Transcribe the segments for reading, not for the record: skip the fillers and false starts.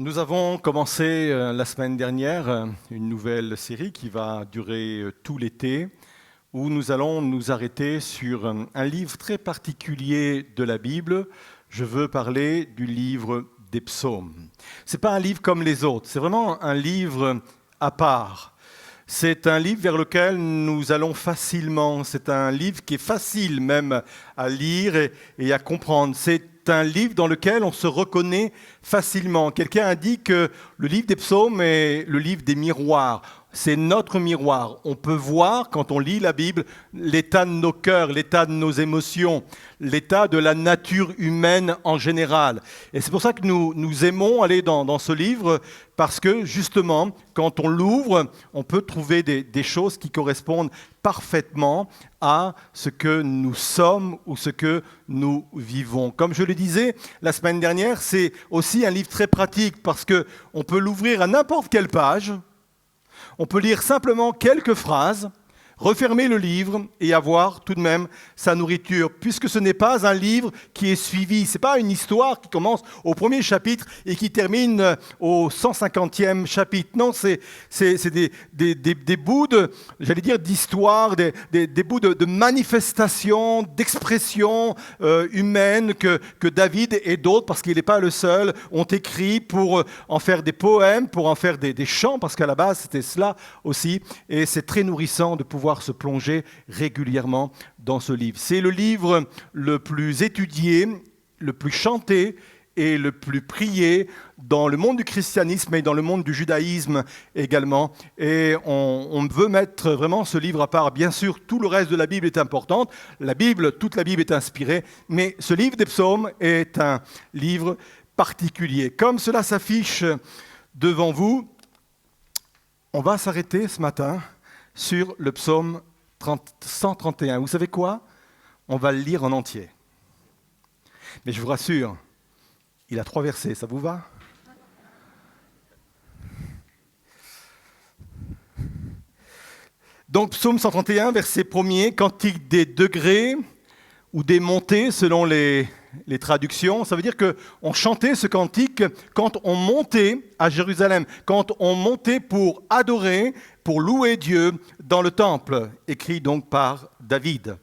Nous avons commencé la semaine dernière une nouvelle série qui va durer tout l'été, où nous allons nous arrêter sur un livre très particulier de la Bible. Je veux parler du livre des psaumes. Ce n'est pas un livre comme les autres, c'est vraiment un livre à part. C'est un livre vers lequel nous allons facilement, c'est un livre qui est facile même à lire et à comprendre. C'est un livre dans lequel on se reconnaît facilement. Quelqu'un a dit que le livre des psaumes est le livre des miroirs. C'est notre miroir. On peut voir, quand on lit la Bible, l'état de nos cœurs, l'état de nos émotions, l'état de la nature humaine en général. Et c'est pour ça que nous aimons aller dans ce livre, parce que justement, quand on l'ouvre, on peut trouver des choses qui correspondent parfaitement à ce que nous sommes ou ce que nous vivons. Comme je le disais la semaine dernière, c'est aussi un livre très pratique, parce qu'on peut l'ouvrir à n'importe quelle page. On peut lire simplement quelques phrases, refermer le livre et avoir tout de même sa nourriture, puisque ce n'est pas un livre qui est suivi. Ce n'est pas une histoire qui commence au premier chapitre et qui termine au 150e chapitre. Non, c'est des bouts d'histoire, des bouts de manifestations, d'expressions humaines que David et d'autres, parce qu'il n'est pas le seul, ont écrit pour en faire des poèmes, pour en faire des chants, parce qu'à la base, c'était cela aussi. Et c'est très nourrissant de pouvoir se plonger régulièrement dans ce livre. C'est le livre le plus étudié, le plus chanté et le plus prié dans le monde du christianisme et dans le monde du judaïsme également. Et on veut mettre vraiment ce livre à part. Bien sûr, tout le reste de la Bible est important. Toute la Bible est inspirée, mais ce livre des psaumes est un livre particulier. Comme cela s'affiche devant vous, on va s'arrêter ce matin sur le psaume 131. Vous savez quoi? On va le lire en entier. Mais je vous rassure, il a 3 versets, ça vous va? Donc, psaume 131, verset 1er, cantique des degrés ou des montées selon les traductions. Ça veut dire qu'on chantait ce cantique quand on montait à Jérusalem, quand on montait pour adorer, pour louer Dieu dans le temple, écrit donc par David.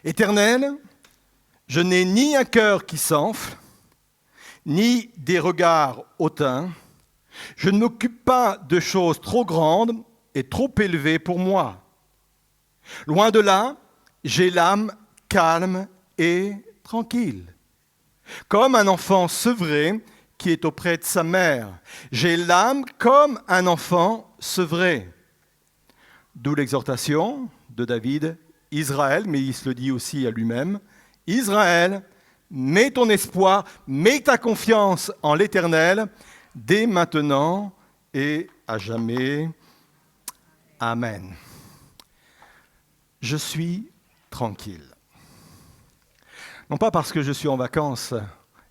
Éternel, je n'ai ni un cœur qui s'enfle, ni des regards hautains. Je ne m'occupe pas de choses trop grandes et trop élevées pour moi. Loin de là, j'ai l'âme calme et tranquille, comme un enfant sevré qui est auprès de sa mère. J'ai l'âme comme un enfant sevré. D'où l'exhortation de David, Israël, mais il se le dit aussi à lui-même, Israël, mets ton espoir, mets ta confiance en l'Éternel, dès maintenant et à jamais. Amen. Je suis tranquille. Non pas parce que je suis en vacances,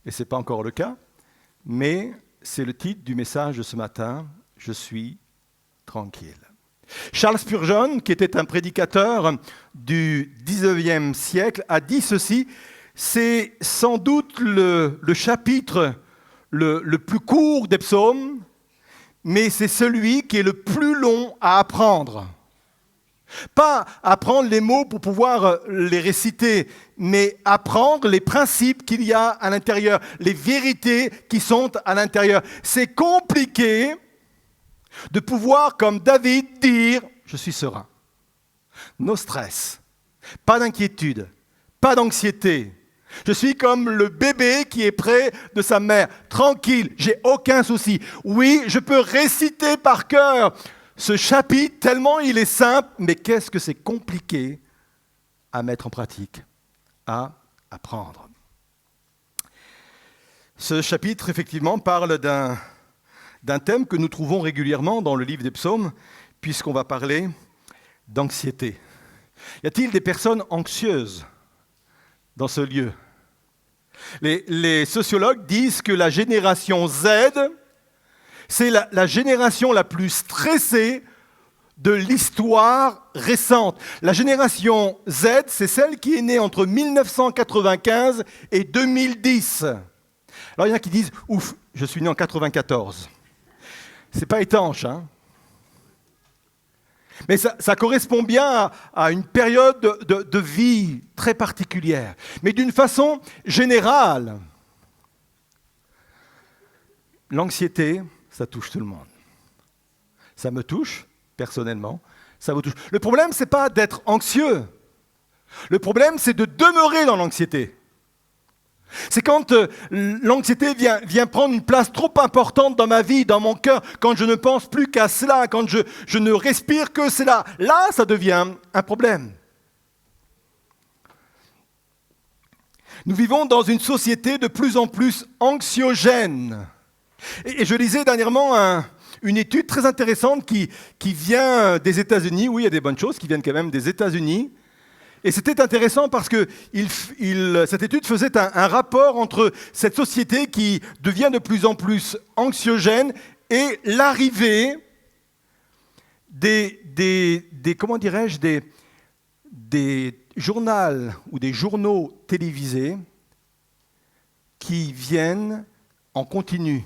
et ce n'est pas encore le cas, mais c'est le titre du message de ce matin, « Je suis tranquille ». Charles Spurgeon, qui était un prédicateur du XIXe siècle, a dit ceci, c'est sans doute le chapitre le plus court des psaumes, mais c'est celui qui est le plus long à apprendre. Pas apprendre les mots pour pouvoir les réciter, mais apprendre les principes qu'il y a à l'intérieur, les vérités qui sont à l'intérieur. C'est compliqué de pouvoir, comme David, dire « Je suis serein ». No stress, pas d'inquiétude, pas d'anxiété. Je suis comme le bébé qui est près de sa mère, tranquille, j'ai aucun souci. Oui, je peux réciter par cœur ce chapitre, tellement il est simple, mais qu'est-ce que c'est compliqué à mettre en pratique, à apprendre. Ce chapitre, effectivement, parle d'un thème que nous trouvons régulièrement dans le livre des psaumes, puisqu'on va parler d'anxiété. Y a-t-il des personnes anxieuses dans ce lieu? Les sociologues disent que la génération Z, c'est la génération la plus stressée de l'histoire récente. La génération Z, c'est celle qui est née entre 1995 et 2010. Alors il y en a qui disent, ouf, Je suis né en 94. C'est pas étanche, hein? Mais ça correspond bien à une période de vie très particulière. Mais d'une façon générale, l'anxiété, ça touche tout le monde. Ça me touche, personnellement, ça vous touche. Le problème, ce n'est pas d'être anxieux. Le problème, c'est de demeurer dans l'anxiété. C'est quand l'anxiété vient prendre une place trop importante dans ma vie, dans mon cœur, quand je ne pense plus qu'à cela, quand je ne respire que cela. Là, ça devient un problème. Nous vivons dans une société de plus en plus anxiogène. Et je lisais dernièrement une étude très intéressante qui vient des États-Unis. Oui, il y a des bonnes choses qui viennent quand même des États-Unis. Et c'était intéressant parce que cette étude faisait un rapport entre cette société qui devient de plus en plus anxiogène et l'arrivée des journaux ou des journaux télévisés qui viennent en continu.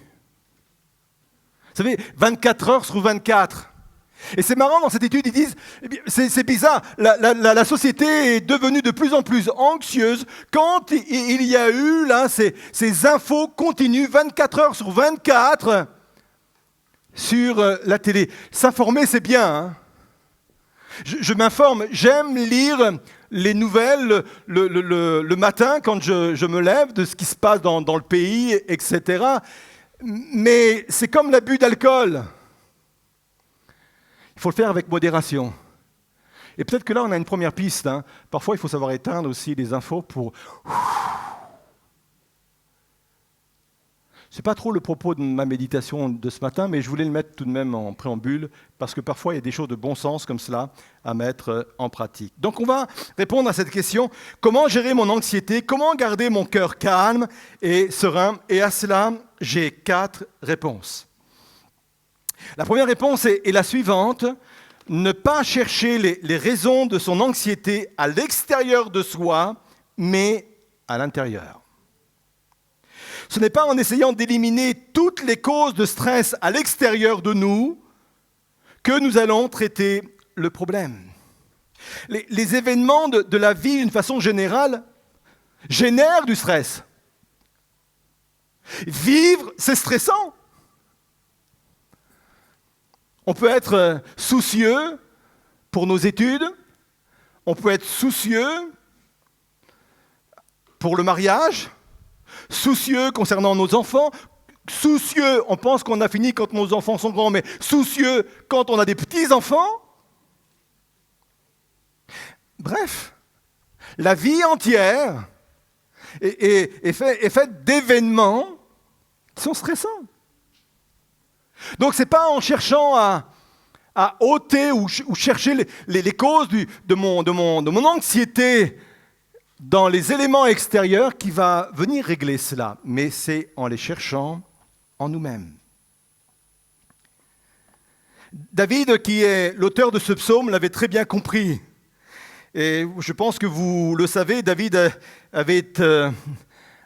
Vous savez, 24 heures sur 24. Et c'est marrant, dans cette étude, ils disent, c'est bizarre, la société est devenue de plus en plus anxieuse quand il y a eu là, ces infos continues 24 heures sur 24 sur la télé. S'informer, c'est bien. Hein. Je m'informe, j'aime lire les nouvelles le matin quand je me lève, de ce qui se passe dans le pays, etc. Mais c'est comme l'abus d'alcool. Il faut le faire avec modération. Et peut-être que là, on a une première piste. Hein. Parfois, il faut savoir éteindre aussi les infos pour... Ce n'est pas trop le propos de ma méditation de ce matin, mais je voulais le mettre tout de même en préambule, parce que parfois, il y a des choses de bon sens comme cela à mettre en pratique. Donc, on va répondre à cette question. Comment gérer mon anxiété? Comment garder mon cœur calme et serein? Et à cela, j'ai 4 réponses. La première réponse est la suivante. Ne pas chercher les raisons de son anxiété à l'extérieur de soi, mais à l'intérieur. Ce n'est pas en essayant d'éliminer toutes les causes de stress à l'extérieur de nous que nous allons traiter le problème. Les événements de la vie, d'une façon générale, génèrent du stress. Vivre, c'est stressant. On peut être soucieux pour nos études, on peut être soucieux pour le mariage, soucieux concernant nos enfants, soucieux, on pense qu'on a fini quand nos enfants sont grands, mais soucieux quand on a des petits-enfants. Bref, la vie entière est faite d'événements qui sont stressants. Donc, ce n'est pas en cherchant à ôter ou chercher les causes de mon anxiété dans les éléments extérieurs qui va venir régler cela, mais c'est en les cherchant en nous-mêmes. David, qui est l'auteur de ce psaume, l'avait très bien compris. Et je pense que vous le savez, David avait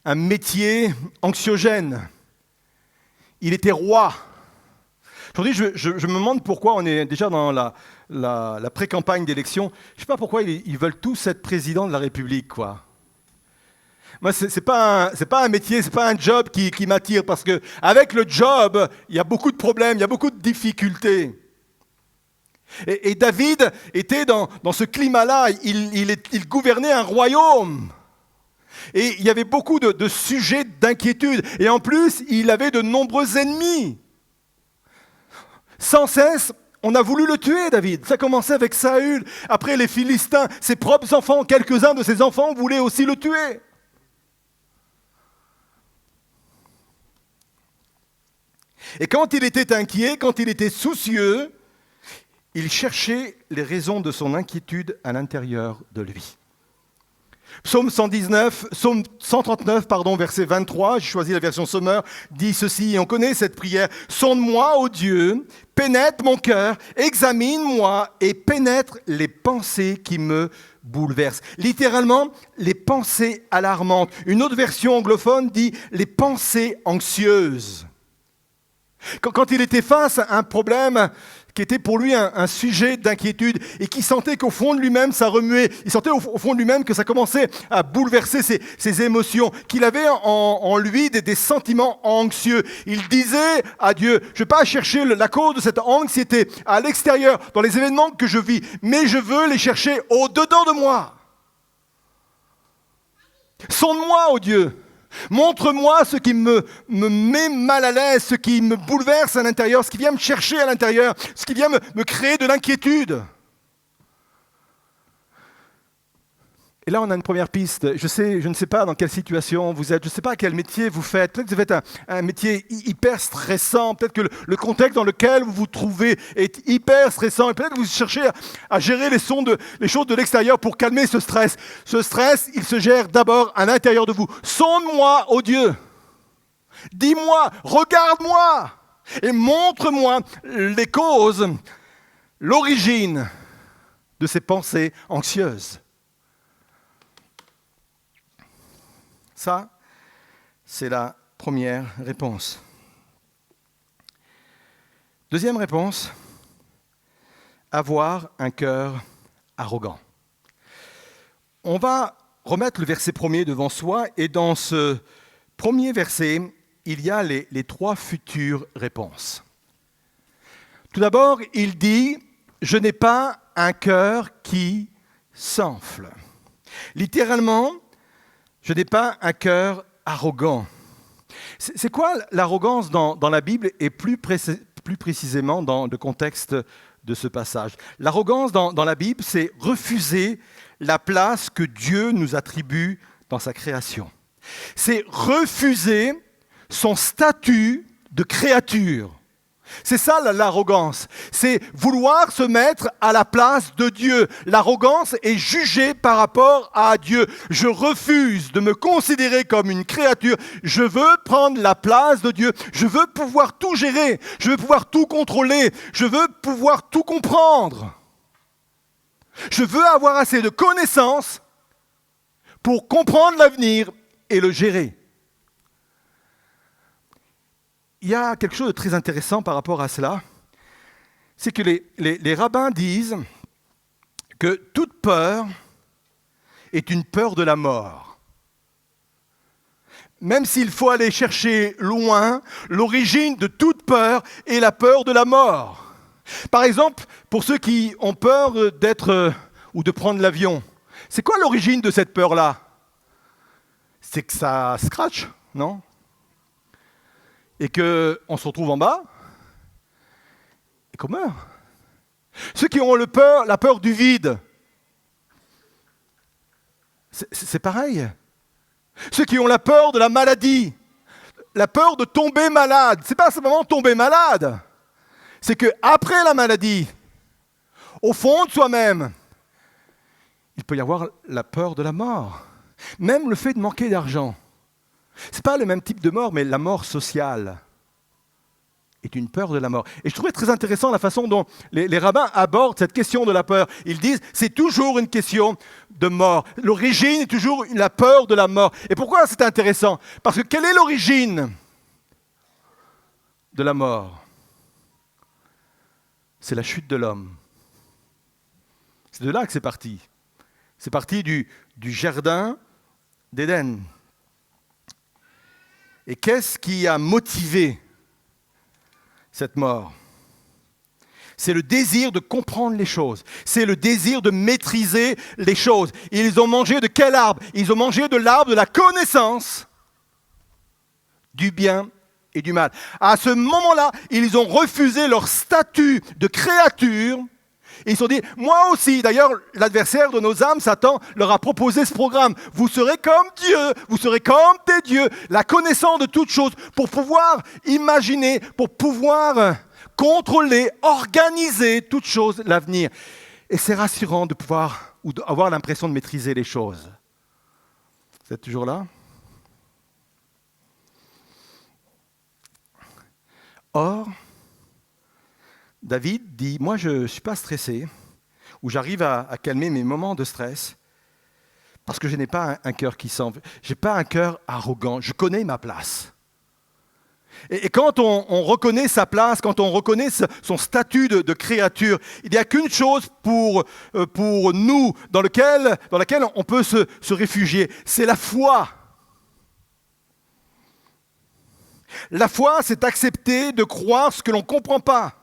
un métier anxiogène. Il était roi. Aujourd'hui, je me demande pourquoi on est déjà dans la pré-campagne d'élection. Je ne sais pas pourquoi ils veulent tous être président de la République, quoi. Moi, c'est pas un métier, c'est pas un job qui m'attire, parce qu'avec le job, il y a beaucoup de problèmes, il y a beaucoup de difficultés. Et David était dans ce climat-là, il gouvernait un royaume. Et il y avait beaucoup de sujets d'inquiétude. Et en plus, il avait de nombreux ennemis. Sans cesse, on a voulu le tuer, David. Ça commençait avec Saül. Après, les Philistins, ses propres enfants, quelques-uns de ses enfants voulaient aussi le tuer. Et quand il était inquiet, quand il était soucieux, il cherchait les raisons de son inquiétude à l'intérieur de lui. Psaume 139, verset 23, j'ai choisi la version Sommer, dit ceci, et on connaît cette prière. « Sonde-moi, ô Dieu, pénètre mon cœur, examine-moi et pénètre les pensées qui me bouleversent. » Littéralement, les pensées alarmantes. Une autre version anglophone dit « les pensées anxieuses ». Quand il était face à un problème qui était pour lui un sujet d'inquiétude et qui sentait qu'au fond de lui-même, ça remuait, il sentait au fond de lui-même que ça commençait à bouleverser ses émotions, qu'il avait en lui des sentiments anxieux. Il disait à Dieu, je ne vais pas chercher la cause de cette anxiété à l'extérieur, dans les événements que je vis, mais je veux les chercher au-dedans de moi. Sonde-moi, ô Dieu. Montre-moi ce qui me met mal à l'aise, ce qui me bouleverse à l'intérieur, ce qui vient me chercher à l'intérieur, ce qui vient me créer de l'inquiétude. Et là, on a une première piste. Je ne sais pas dans quelle situation vous êtes, je ne sais pas quel métier vous faites. Peut-être que vous faites un métier hyper stressant, peut-être que le contexte dans lequel vous vous trouvez est hyper stressant, et peut-être que vous cherchez à gérer les choses de l'extérieur pour calmer ce stress. Ce stress, il se gère d'abord à l'intérieur de vous. Sonde-moi, ô Dieu. Dis-moi, regarde-moi, et montre-moi les causes, l'origine de ces pensées anxieuses. Ça, c'est la première réponse. Deuxième réponse, avoir un cœur arrogant. On va remettre le verset premier devant soi et dans ce premier verset, il y a les trois futures réponses. Tout d'abord, il dit « Je n'ai pas un cœur qui s'enfle ». Littéralement, je n'ai pas un cœur arrogant. C'est quoi l'arrogance dans la Bible et plus précisément dans le contexte de ce passage? L'arrogance dans la Bible, c'est refuser la place que Dieu nous attribue dans sa création. C'est refuser son statut de créature. C'est ça l'arrogance, c'est vouloir se mettre à la place de Dieu. L'arrogance est jugée par rapport à Dieu. Je refuse de me considérer comme une créature. Je veux prendre la place de Dieu. Je veux pouvoir tout gérer. Je veux pouvoir tout contrôler. Je veux pouvoir tout comprendre. Je veux avoir assez de connaissances pour comprendre l'avenir et le gérer. Il y a quelque chose de très intéressant par rapport à cela, c'est que les rabbins disent que toute peur est une peur de la mort. Même s'il faut aller chercher loin, l'origine de toute peur est la peur de la mort. Par exemple, pour ceux qui ont peur d'être ou de prendre l'avion, c'est quoi l'origine de cette peur-là? C'est que ça scratch, non? Et qu'on se retrouve en bas, et qu'on meurt. Ceux qui ont la peur du vide, c'est pareil. Ceux qui ont la peur de la maladie, la peur de tomber malade, c'est pas simplement tomber malade, c'est qu'après la maladie, au fond de soi-même, il peut y avoir la peur de la mort. Même le fait de manquer d'argent. Ce n'est pas le même type de mort, mais la mort sociale est une peur de la mort. Et je trouvais très intéressant la façon dont les rabbins abordent cette question de la peur. Ils disent c'est toujours une question de mort. L'origine est toujours la peur de la mort. Et pourquoi c'est intéressant? Parce que quelle est l'origine de la mort? C'est la chute de l'homme. C'est de là que c'est parti. C'est parti du jardin d'Éden. Et qu'est-ce qui a motivé cette mort? C'est le désir de comprendre les choses. C'est le désir de maîtriser les choses. Ils ont mangé de quel arbre? Ils ont mangé de l'arbre de la connaissance du bien et du mal. À ce moment-là, ils ont refusé leur statut de créature. Et ils se sont dit, moi aussi, d'ailleurs, l'adversaire de nos âmes, Satan, leur a proposé ce programme. Vous serez comme Dieu, vous serez comme des dieux, la connaissance de toutes choses, pour pouvoir imaginer, pour pouvoir contrôler, organiser toutes choses, l'avenir. Et c'est rassurant de pouvoir, ou d'avoir l'impression de maîtriser les choses. Vous êtes toujours là? Or, David dit, moi je ne suis pas stressé, ou j'arrive à calmer mes moments de stress, parce que je n'ai pas un cœur qui s'enfle. Je n'ai pas un cœur arrogant, je connais ma place. Et quand on reconnaît sa place, quand on reconnaît son statut de créature, il n'y a qu'une chose pour nous dans laquelle on peut se réfugier, c'est la foi. La foi, c'est accepter de croire ce que l'on ne comprend pas.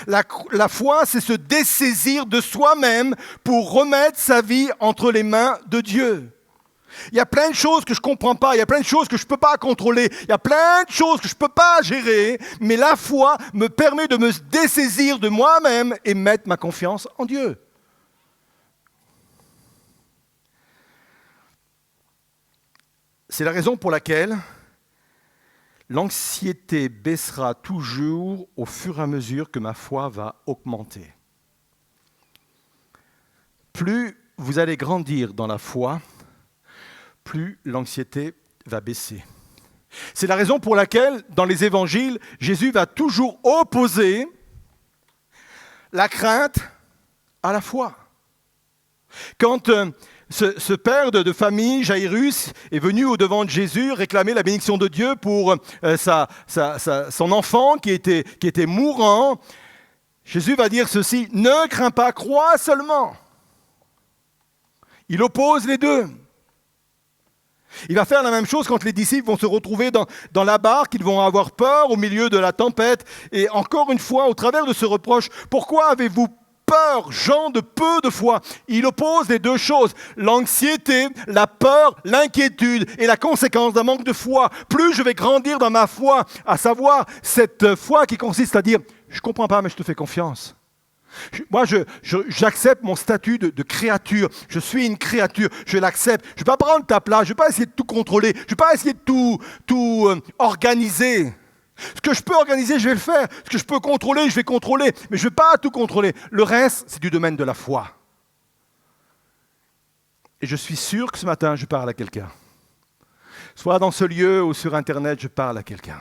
La foi, c'est se dessaisir de soi-même pour remettre sa vie entre les mains de Dieu. Il y a plein de choses que je ne comprends pas, il y a plein de choses que je ne peux pas contrôler, il y a plein de choses que je ne peux pas gérer, mais la foi me permet de me dessaisir de moi-même et mettre ma confiance en Dieu. C'est la raison pour laquelle l'anxiété baissera toujours au fur et à mesure que ma foi va augmenter. Plus vous allez grandir dans la foi, plus l'anxiété va baisser. C'est la raison pour laquelle, dans les évangiles, Jésus va toujours opposer la crainte à la foi. Quand ce père de famille, Jairus, est venu au-devant de Jésus réclamer la bénédiction de Dieu pour son enfant qui était mourant, Jésus va dire ceci: « Ne crains pas, crois seulement ». Il oppose les deux. Il va faire la même chose quand les disciples vont se retrouver dans la barque, ils vont avoir peur au milieu de la tempête. Et encore une fois, au travers de ce reproche, pourquoi avez-vous peur, gens de peu de foi? Il oppose les deux choses, l'anxiété, la peur, l'inquiétude et la conséquence d'un manque de foi. Plus je vais grandir dans ma foi, à savoir cette foi qui consiste à dire « je ne comprends pas mais je te fais confiance ». Moi, j'accepte mon statut de créature. Je suis une créature, je l'accepte. Je ne vais pas prendre ta place, je ne vais pas essayer de tout contrôler, je ne vais pas essayer de tout organiser. Ce que je peux organiser, je vais le faire. Ce que je peux contrôler, je vais contrôler. Mais je ne vais pas tout contrôler. Le reste, c'est du domaine de la foi. Et je suis sûr que ce matin, je parle à quelqu'un. Soit dans ce lieu ou sur Internet, je parle à quelqu'un.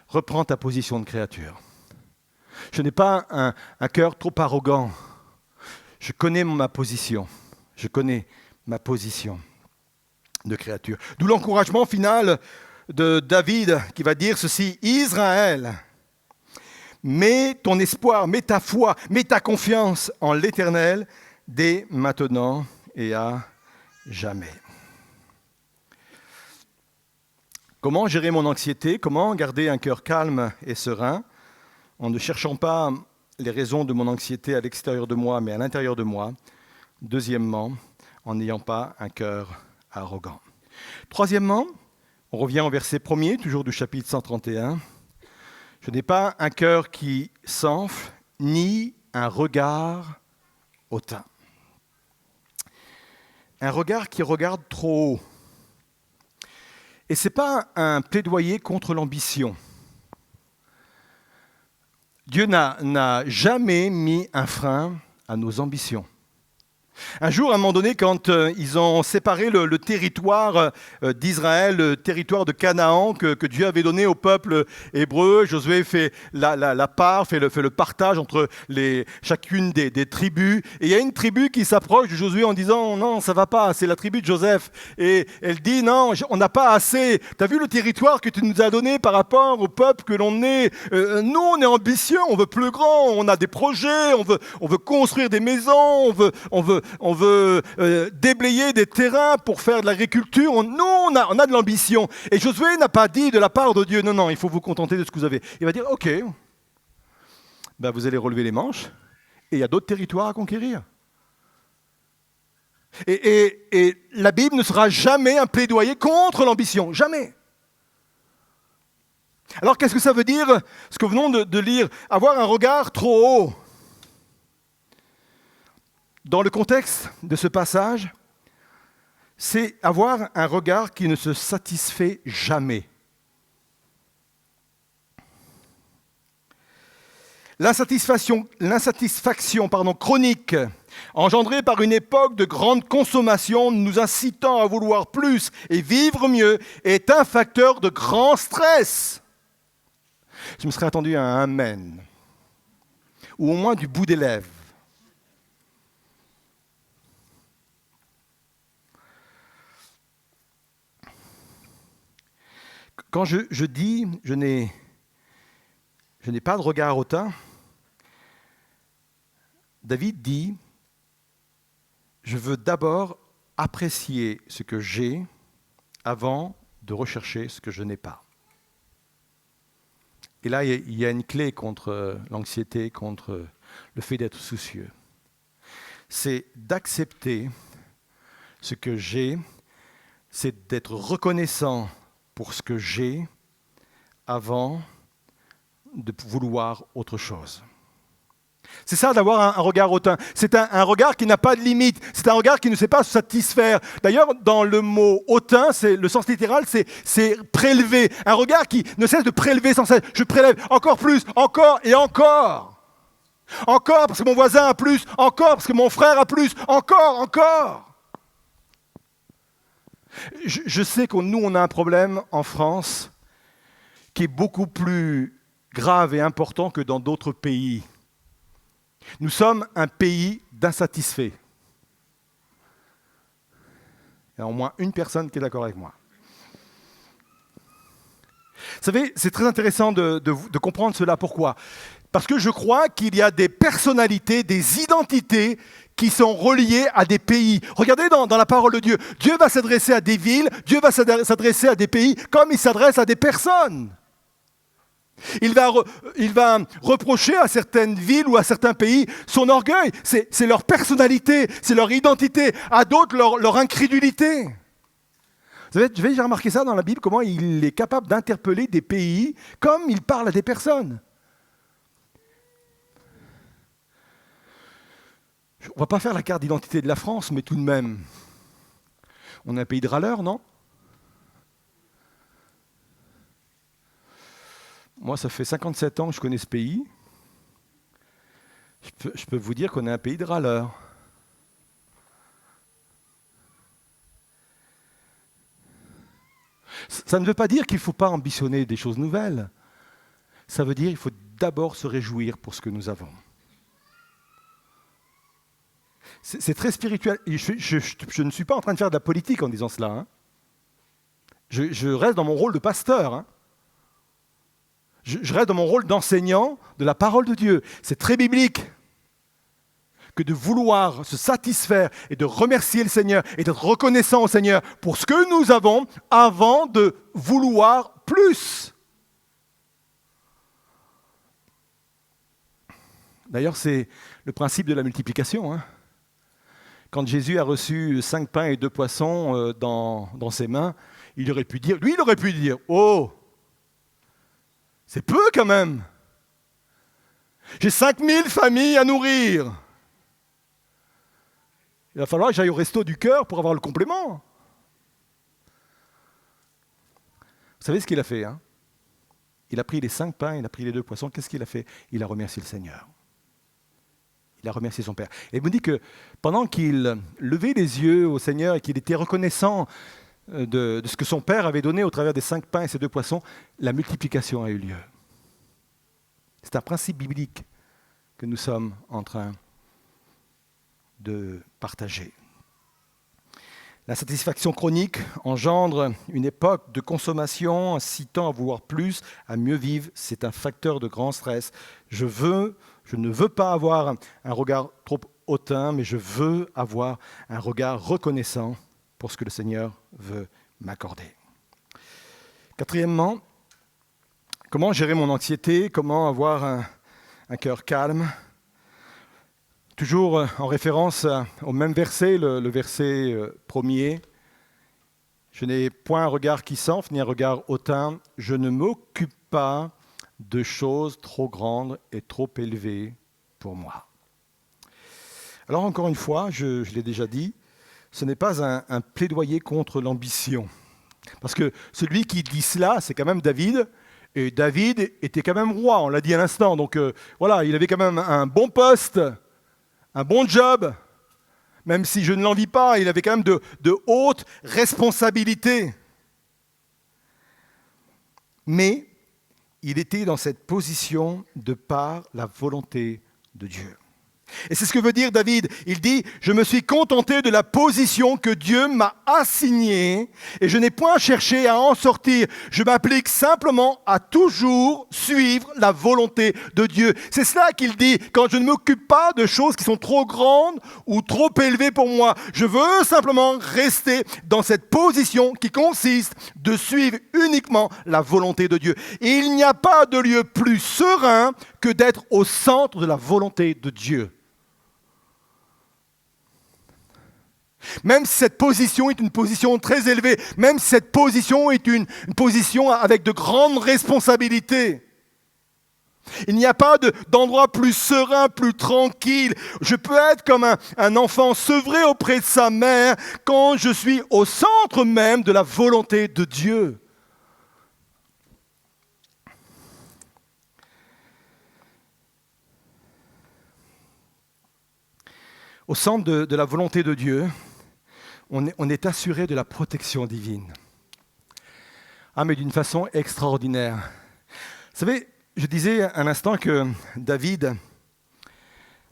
Reprends ta position de créature. Je n'ai pas un cœur trop arrogant. Je connais ma position. Je connais ma position de créature. D'où l'encouragement final de David qui va dire ceci: Israël, mets ton espoir, mets ta foi, mets ta confiance en l'Éternel dès maintenant et à jamais. Comment gérer mon anxiété? Comment garder un cœur calme et serein en ne cherchant pas les raisons de mon anxiété à l'extérieur de moi, mais à l'intérieur de moi? Deuxièmement, en n'ayant pas un cœur arrogant. Troisièmement, on revient au verset 1er, toujours du chapitre 131. Je n'ai pas un cœur qui s'enfle, ni un regard hautain. Un regard qui regarde trop haut. Et ce n'est pas un plaidoyer contre l'ambition. Dieu n'a jamais mis un frein à nos ambitions. Un jour, à un moment donné, quand ils ont séparé le territoire d'Israël, le territoire de Canaan que Dieu avait donné au peuple hébreu, Josué fait la part, fait le partage entre chacune des tribus. Et il y a une tribu qui s'approche de Josué en disant « Non, ça ne va pas, c'est la tribu de Joseph ». Et elle dit « Non, on n'a pas assez. Tu as vu le territoire que tu nous as donné par rapport au peuple que l'on est? Nous, on est ambitieux, on veut plus grand, on a des projets, on veut construire des maisons, on veut déblayer des terrains pour faire de l'agriculture. Nous, on a de l'ambition. » Et Josué n'a pas dit de la part de Dieu, non, il faut vous contenter de ce que vous avez. Il va dire, ok, vous allez relever les manches, et il y a d'autres territoires à conquérir. Et la Bible ne sera jamais un plaidoyer contre l'ambition, jamais. Alors qu'est-ce que ça veut dire, ce que venons de lire? Avoir un regard trop haut. Dans le contexte de ce passage, c'est avoir un regard qui ne se satisfait jamais. L'insatisfaction chronique, engendrée par une époque de grande consommation, nous incitant à vouloir plus et vivre mieux, est un facteur de grand stress. Je me serais attendu à un amen, ou au moins du bout des lèvres. Quand je dis je n'ai pas de regard hautain, David dit je veux d'abord apprécier ce que j'ai avant de rechercher ce que je n'ai pas. Et là, il y a une clé contre l'anxiété, contre le fait d'être soucieux. C'est d'accepter ce que j'ai, c'est d'être reconnaissant pour ce que j'ai avant de vouloir autre chose. C'est ça d'avoir un regard hautain. C'est un regard qui n'a pas de limite. C'est un regard qui ne sait pas se satisfaire. D'ailleurs, dans le mot hautain, le sens littéral, c'est prélever. Un regard qui ne cesse de prélever sans cesse. Je prélève encore plus, encore et encore. Encore parce que mon voisin a plus, encore parce que mon frère a plus, encore. Je sais que nous, on a un problème en France qui est beaucoup plus grave et important que dans d'autres pays. Nous sommes un pays d'insatisfaits. Il y a au moins une personne qui est d'accord avec moi. Vous savez, c'est très intéressant de comprendre cela. Pourquoi ? Parce que je crois qu'il y a des personnalités, des identités qui sont reliées à des pays. Regardez dans la parole de Dieu. Dieu va s'adresser à des villes, Dieu va s'adresser à des pays comme il s'adresse à des personnes. Il va reprocher à certaines villes ou à certains pays son orgueil. C'est leur personnalité, c'est leur identité. À d'autres, leur incrédulité. Vous avez déjà remarqué ça dans la Bible, comment il est capable d'interpeller des pays comme il parle à des personnes. On ne va pas faire la carte d'identité de la France, mais tout de même, on est un pays de râleurs, non ? Moi, ça fait 57 ans que je connais ce pays. Je peux vous dire qu'on est un pays de râleurs. Ça ne veut pas dire qu'il ne faut pas ambitionner des choses nouvelles. Ça veut dire qu'il faut d'abord se réjouir pour ce que nous avons. C'est très spirituel. Je ne suis pas en train de faire de la politique en disant cela. Hein. Je reste dans mon rôle de pasteur. Hein. Je reste dans mon rôle d'enseignant de la parole de Dieu. C'est très biblique que de vouloir se satisfaire et de remercier le Seigneur et d'être reconnaissant au Seigneur pour ce que nous avons avant de vouloir plus. D'ailleurs, c'est le principe de la multiplication. Hein. Quand Jésus a reçu 5 pains et 2 poissons dans ses mains, il aurait pu dire, oh, c'est peu quand même. J'ai 5000 familles à nourrir. Il va falloir que j'aille au resto du cœur pour avoir le complément. Vous savez ce qu'il a fait, hein ? Il a pris les 5 pains, il a pris les 2 poissons. Qu'est-ce qu'il a fait ? Il a remercié le Seigneur. Il a remercié son Père. Et il me dit que pendant qu'il levait les yeux au Seigneur et qu'il était reconnaissant de ce que son Père avait donné au travers des 5 pains et ces 2 poissons, la multiplication a eu lieu. C'est un principe biblique que nous sommes en train de partager. La satisfaction chronique engendre une époque de consommation incitant à vouloir plus, à mieux vivre. C'est un facteur de grand stress. Je ne veux pas avoir un regard trop hautain, mais je veux avoir un regard reconnaissant pour ce que le Seigneur veut m'accorder. Quatrièmement, comment gérer mon anxiété ? Comment avoir un cœur calme ? Toujours en référence au même verset, le verset premier. Je n'ai point un regard qui s'enfle, ni un regard hautain. Je ne m'occupe pas de choses trop grandes et trop élevées pour moi. Alors encore une fois, je l'ai déjà dit, ce n'est pas un plaidoyer contre l'ambition. Parce que celui qui dit cela, c'est quand même David. Et David était quand même roi, on l'a dit à l'instant. Donc voilà, il avait quand même un bon poste, un bon job. Même si je ne l'envie pas, il avait quand même de hautes responsabilités. Mais il était dans cette position de par la volonté de Dieu. Et c'est ce que veut dire David. Il dit, je me suis contenté de la position que Dieu m'a assignée et je n'ai point cherché à en sortir. Je m'applique simplement à toujours suivre la volonté de Dieu. C'est cela qu'il dit, quand je ne m'occupe pas de choses qui sont trop grandes ou trop élevées pour moi. Je veux simplement rester dans cette position qui consiste de suivre uniquement la volonté de Dieu. Et il n'y a pas de lieu plus serein que d'être au centre de la volonté de Dieu. Même si cette position est une position très élevée, même si cette position est une position avec de grandes responsabilités, il n'y a pas d'endroit plus serein, plus tranquille. Je peux être comme un enfant sevré auprès de sa mère quand je suis au centre même de la volonté de Dieu. Au centre de la volonté de Dieu, on est assuré de la protection divine. Ah, mais d'une façon extraordinaire. Vous savez, je disais un instant que David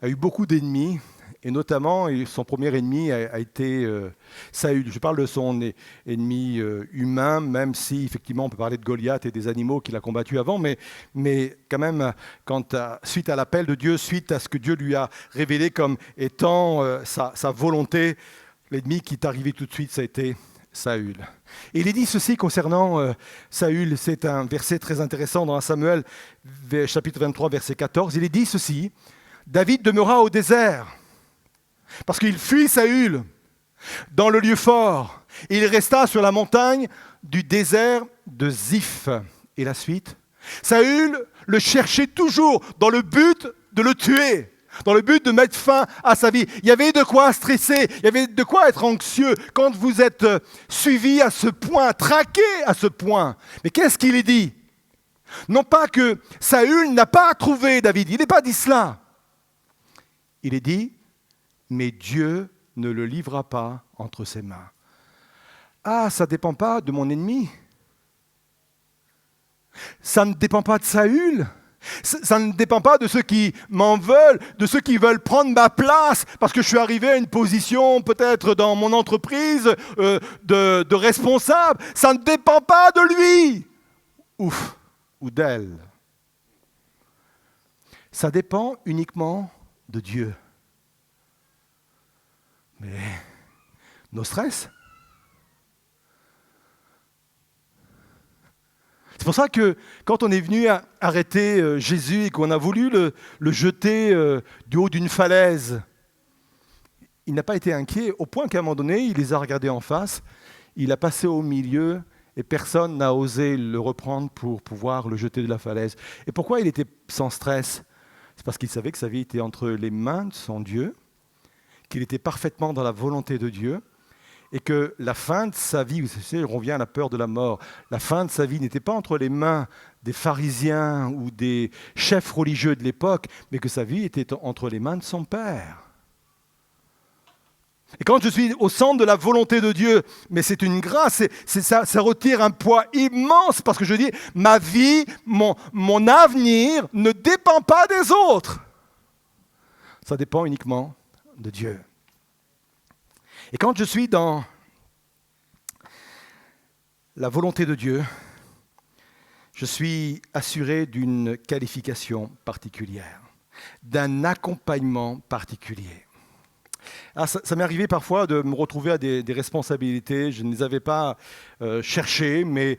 a eu beaucoup d'ennemis, et notamment son premier ennemi a été Saül. Je parle de son ennemi humain, même si effectivement on peut parler de Goliath et des animaux qu'il a combattus avant, mais quand même, suite à l'appel de Dieu, suite à ce que Dieu lui a révélé comme étant sa volonté, l'ennemi qui est arrivé tout de suite, ça a été Saül. Et il est dit ceci concernant Saül, c'est un verset très intéressant dans 1 Samuel, chapitre 23, verset 14. Il est dit ceci, David demeura au désert, parce qu'il fuit Saül dans le lieu fort. Il resta sur la montagne du désert de Ziph. Et la suite, Saül le cherchait toujours dans le but de le tuer, dans le but de mettre fin à sa vie. Il y avait de quoi stresser, il y avait de quoi être anxieux quand vous êtes suivi à ce point, traqué à ce point. Mais qu'est-ce qu'il est dit? Non pas que Saül n'a pas trouvé David, il n'est pas dit cela. Il est dit, mais Dieu ne le livra pas entre ses mains. Ah, ça ne dépend pas de mon ennemi. Ça ne dépend pas de Saül. Ça ne dépend pas de ceux qui m'en veulent, de ceux qui veulent prendre ma place parce que je suis arrivé à une position peut-être dans mon entreprise de responsable. Ça ne dépend pas de lui ou d'elle. Ça dépend uniquement de Dieu. Mais nos stress. C'est pour ça que quand on est venu arrêter Jésus et qu'on a voulu le jeter du haut d'une falaise, il n'a pas été inquiet, au point qu'à un moment donné, il les a regardés en face, il a passé au milieu et personne n'a osé le reprendre pour pouvoir le jeter de la falaise. Et pourquoi il était sans stress? C'est parce qu'il savait que sa vie était entre les mains de son Dieu, qu'il était parfaitement dans la volonté de Dieu, et que la fin de sa vie, vous savez, on revient à la peur de la mort, la fin de sa vie n'était pas entre les mains des pharisiens ou des chefs religieux de l'époque, mais que sa vie était entre les mains de son Père. Et quand je suis au centre de la volonté de Dieu, mais c'est une grâce, ça retire un poids immense, parce que je dis, ma vie, mon avenir ne dépend pas des autres. Ça dépend uniquement de Dieu. Et quand je suis dans la volonté de Dieu, je suis assuré d'une qualification particulière, d'un accompagnement particulier. Alors ça m'est arrivé parfois de me retrouver à des responsabilités. Je ne les avais pas cherchées, mais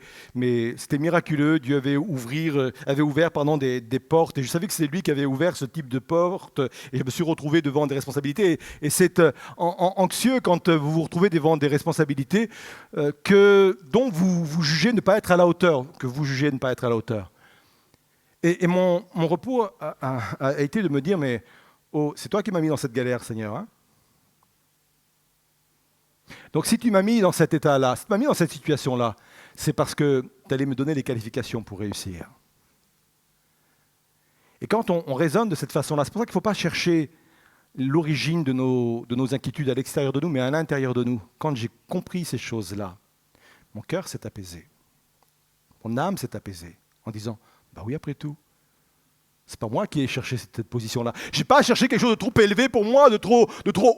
c'était miraculeux. Dieu avait ouvert des portes. Et je savais que c'était lui qui avait ouvert ce type de porte. Et je me suis retrouvé devant des responsabilités. Et c'est anxieux quand vous vous retrouvez devant des responsabilités dont vous jugez ne pas être à la hauteur. Et mon repos a été de me dire, mais oh, c'est toi qui m'as mis dans cette galère, Seigneur, hein? Donc si tu m'as mis dans cet état-là, si tu m'as mis dans cette situation-là, c'est parce que tu allais me donner les qualifications pour réussir. Et quand on raisonne de cette façon-là, c'est pour ça qu'il ne faut pas chercher l'origine de nos inquiétudes à l'extérieur de nous, mais à l'intérieur de nous. Quand j'ai compris ces choses-là, mon cœur s'est apaisé, mon âme s'est apaisée, en disant, bah oui, après tout, C'est pas moi qui ai cherché cette position-là. Je n'ai pas cherché quelque chose de trop élevé pour moi, de trop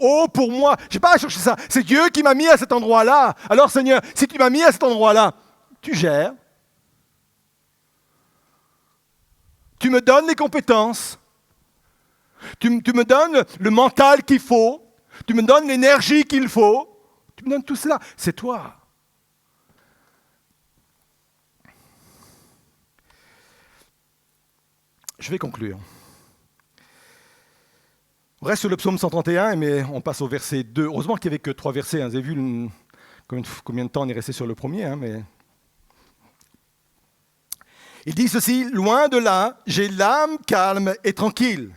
haut pour moi. Je n'ai pas cherché ça. C'est Dieu qui m'a mis à cet endroit-là. Alors Seigneur, si tu m'as mis à cet endroit-là, tu gères. Tu me donnes les compétences. Tu me donnes le mental qu'il faut. Tu me donnes l'énergie qu'il faut. Tu me donnes tout cela. C'est toi. Je vais conclure. On reste sur le psaume 131, mais on passe au verset 2. Heureusement qu'il n'y avait que 3 versets. Vous avez vu combien de temps on est resté sur le premier. Mais... Il dit ceci, « Loin de là, j'ai l'âme calme et tranquille.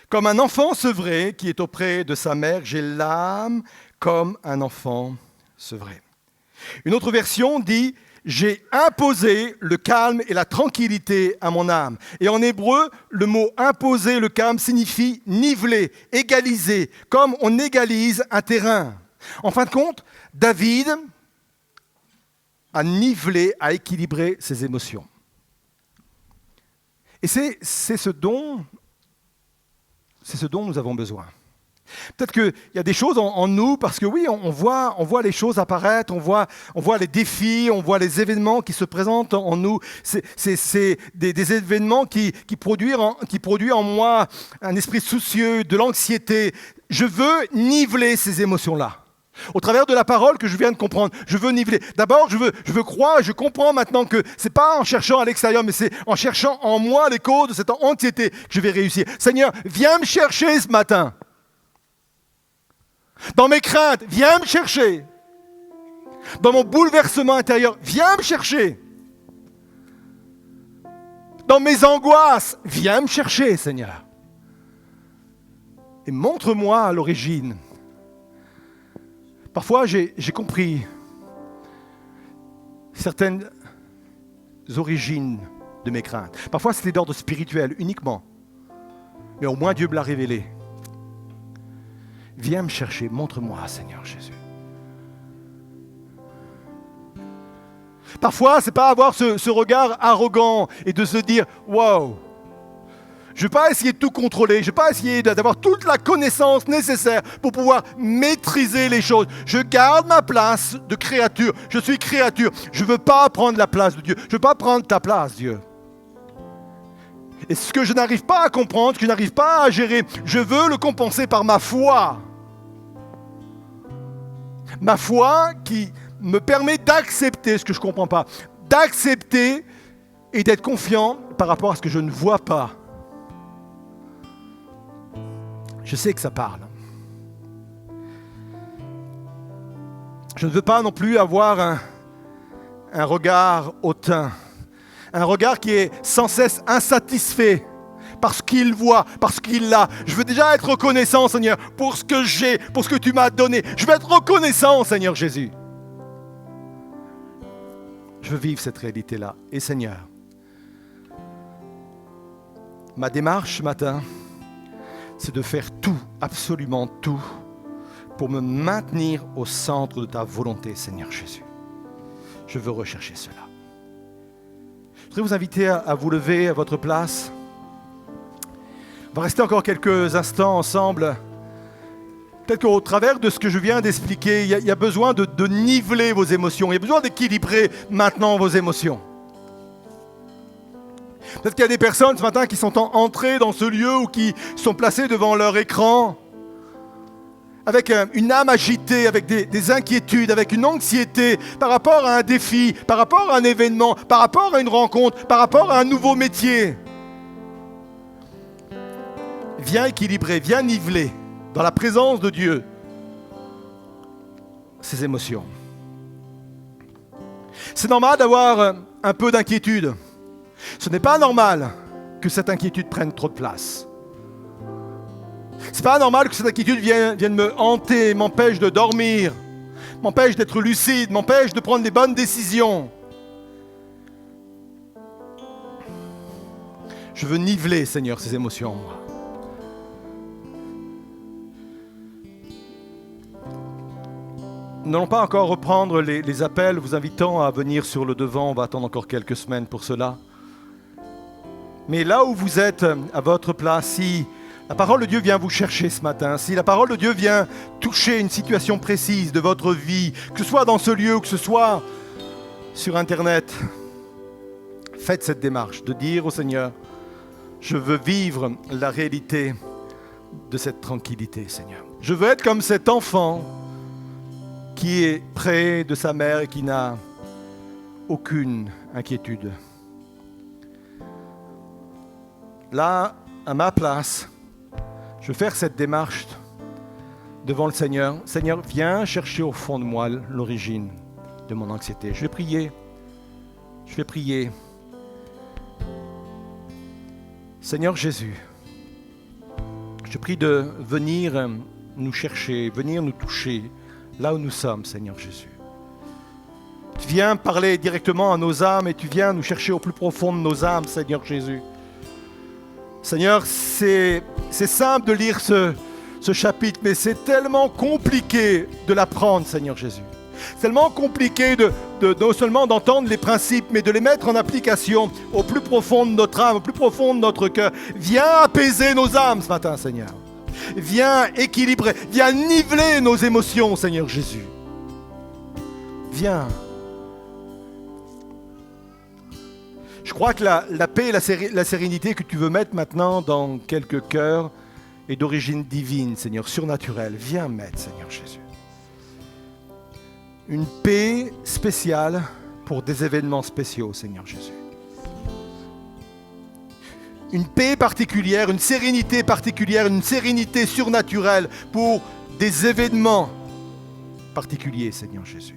Comme un enfant sevré qui est auprès de sa mère, j'ai l'âme comme un enfant sevré. » Une autre version dit « J'ai imposé le calme et la tranquillité à mon âme. » Et en hébreu, le mot « imposer le calme » signifie niveler, égaliser, comme on égalise un terrain. En fin de compte, David a nivelé, a équilibré ses émotions. Et c'est ce dont nous avons besoin. Peut-être qu'il y a des choses en nous, parce que oui, on voit les choses apparaître, on voit les défis, on voit les événements qui se présentent en nous. C'est des événements qui produisent en moi un esprit soucieux, de l'anxiété. Je veux niveler ces émotions-là. Au travers de la parole que je viens de comprendre, je veux niveler. D'abord, je veux croire, je comprends maintenant que ce n'est pas en cherchant à l'extérieur, mais c'est en cherchant en moi les causes de cette anxiété que je vais réussir. Seigneur, viens me chercher ce matin. Dans mes craintes, viens me chercher. Dans mon bouleversement intérieur, viens me chercher. Dans mes angoisses, viens me chercher, Seigneur. Et montre-moi à l'origine. Parfois, j'ai compris certaines origines de mes craintes. Parfois, c'était d'ordre spirituel uniquement. Mais au moins, Dieu me l'a révélé. Viens me chercher, montre-moi, Seigneur Jésus. Parfois, c'est pas avoir ce regard arrogant et de se dire « Wow !» Je ne vais pas essayer de tout contrôler, je ne vais pas essayer d'avoir toute la connaissance nécessaire pour pouvoir maîtriser les choses. Je garde ma place de créature, je suis créature. Je ne veux pas prendre la place de Dieu, je ne veux pas prendre ta place, Dieu. Et ce que je n'arrive pas à comprendre, ce que je n'arrive pas à gérer, je veux le compenser par ma foi. Ma foi qui me permet d'accepter ce que je ne comprends pas, d'accepter et d'être confiant par rapport à ce que je ne vois pas. Je sais que ça parle. Je ne veux pas non plus avoir un regard hautain, un regard qui est sans cesse insatisfait par ce qu'il voit, par ce qu'il a. Je veux déjà être reconnaissant, Seigneur, pour ce que j'ai, pour ce que tu m'as donné. Je veux être reconnaissant, Seigneur Jésus. Je veux vivre cette réalité-là. Et Seigneur, ma démarche ce matin, c'est de faire tout, absolument tout, pour me maintenir au centre de ta volonté, Seigneur Jésus. Je veux rechercher cela. Je voudrais vous inviter à vous lever à votre place. On va rester encore quelques instants ensemble. Peut-être qu'au travers de ce que je viens d'expliquer, il y a besoin de niveler vos émotions. Il y a besoin d'équilibrer maintenant vos émotions. Peut-être qu'il y a des personnes ce matin qui sont entrées dans ce lieu ou qui sont placées devant leur écran avec une âme agitée, avec des inquiétudes, avec une anxiété par rapport à un défi, par rapport à un événement, par rapport à une rencontre, par rapport à un nouveau métier. Viens équilibrer, viens niveler dans la présence de Dieu ces émotions. C'est normal d'avoir un peu d'inquiétude. Ce n'est pas normal que cette inquiétude prenne trop de place. Ce n'est pas normal que cette inquiétude vienne me hanter, m'empêche de dormir, m'empêche d'être lucide, m'empêche de prendre les bonnes décisions. Je veux niveler, Seigneur, ces émotions en moi. Nous n'allons pas encore reprendre les appels, vous invitant à venir sur le devant. On va attendre encore quelques semaines pour cela. Mais là où vous êtes à votre place, si la parole de Dieu vient vous chercher ce matin, si la parole de Dieu vient toucher une situation précise de votre vie, que ce soit dans ce lieu ou que ce soit sur Internet, faites cette démarche de dire au Seigneur, je veux vivre la réalité de cette tranquillité, Seigneur. Je veux être comme cet enfant qui est près de sa mère et qui n'a aucune inquiétude. Là, à ma place, je vais faire cette démarche devant le Seigneur. Seigneur, viens chercher au fond de moi l'origine de mon anxiété. Je vais prier. Seigneur Jésus, je prie de venir nous chercher, venir nous toucher là où nous sommes, Seigneur Jésus. Tu viens parler directement à nos âmes et tu viens nous chercher au plus profond de nos âmes, Seigneur Jésus. Seigneur, c'est simple de lire ce chapitre, mais c'est tellement compliqué de l'apprendre, Seigneur Jésus. C'est tellement compliqué de non seulement d'entendre les principes, mais de les mettre en application au plus profond de notre âme, au plus profond de notre cœur. Viens apaiser nos âmes ce matin, Seigneur. Viens équilibrer, viens niveler nos émotions, Seigneur Jésus. Viens. Je crois que la paix et la sérénité que tu veux mettre maintenant dans quelques cœurs est d'origine divine, Seigneur, surnaturelle. Viens mettre, Seigneur Jésus. Une paix spéciale pour des événements spéciaux, Seigneur Jésus. Une paix particulière, une sérénité particulière, une sérénité surnaturelle pour des événements particuliers, Seigneur Jésus.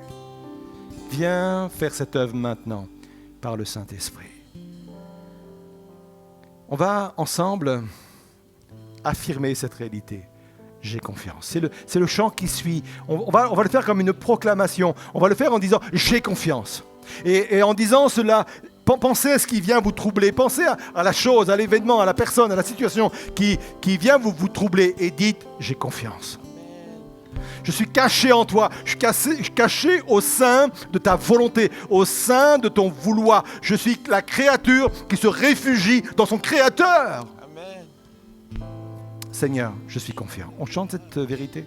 Viens faire cette œuvre maintenant par le Saint-Esprit. On va ensemble affirmer cette réalité. J'ai confiance. C'est le chant qui suit. On va le faire comme une proclamation. On va le faire en disant « j'ai confiance ». Et en disant cela, pensez à ce qui vient vous troubler. Pensez à la chose, à l'événement, à la personne, à la situation qui vient vous troubler. Et dites « j'ai confiance ». Je suis caché en toi, je suis caché au sein de ta volonté, au sein de ton vouloir. Je suis la créature qui se réfugie dans son Créateur. Amen. Seigneur, je suis confiant. On chante cette vérité ?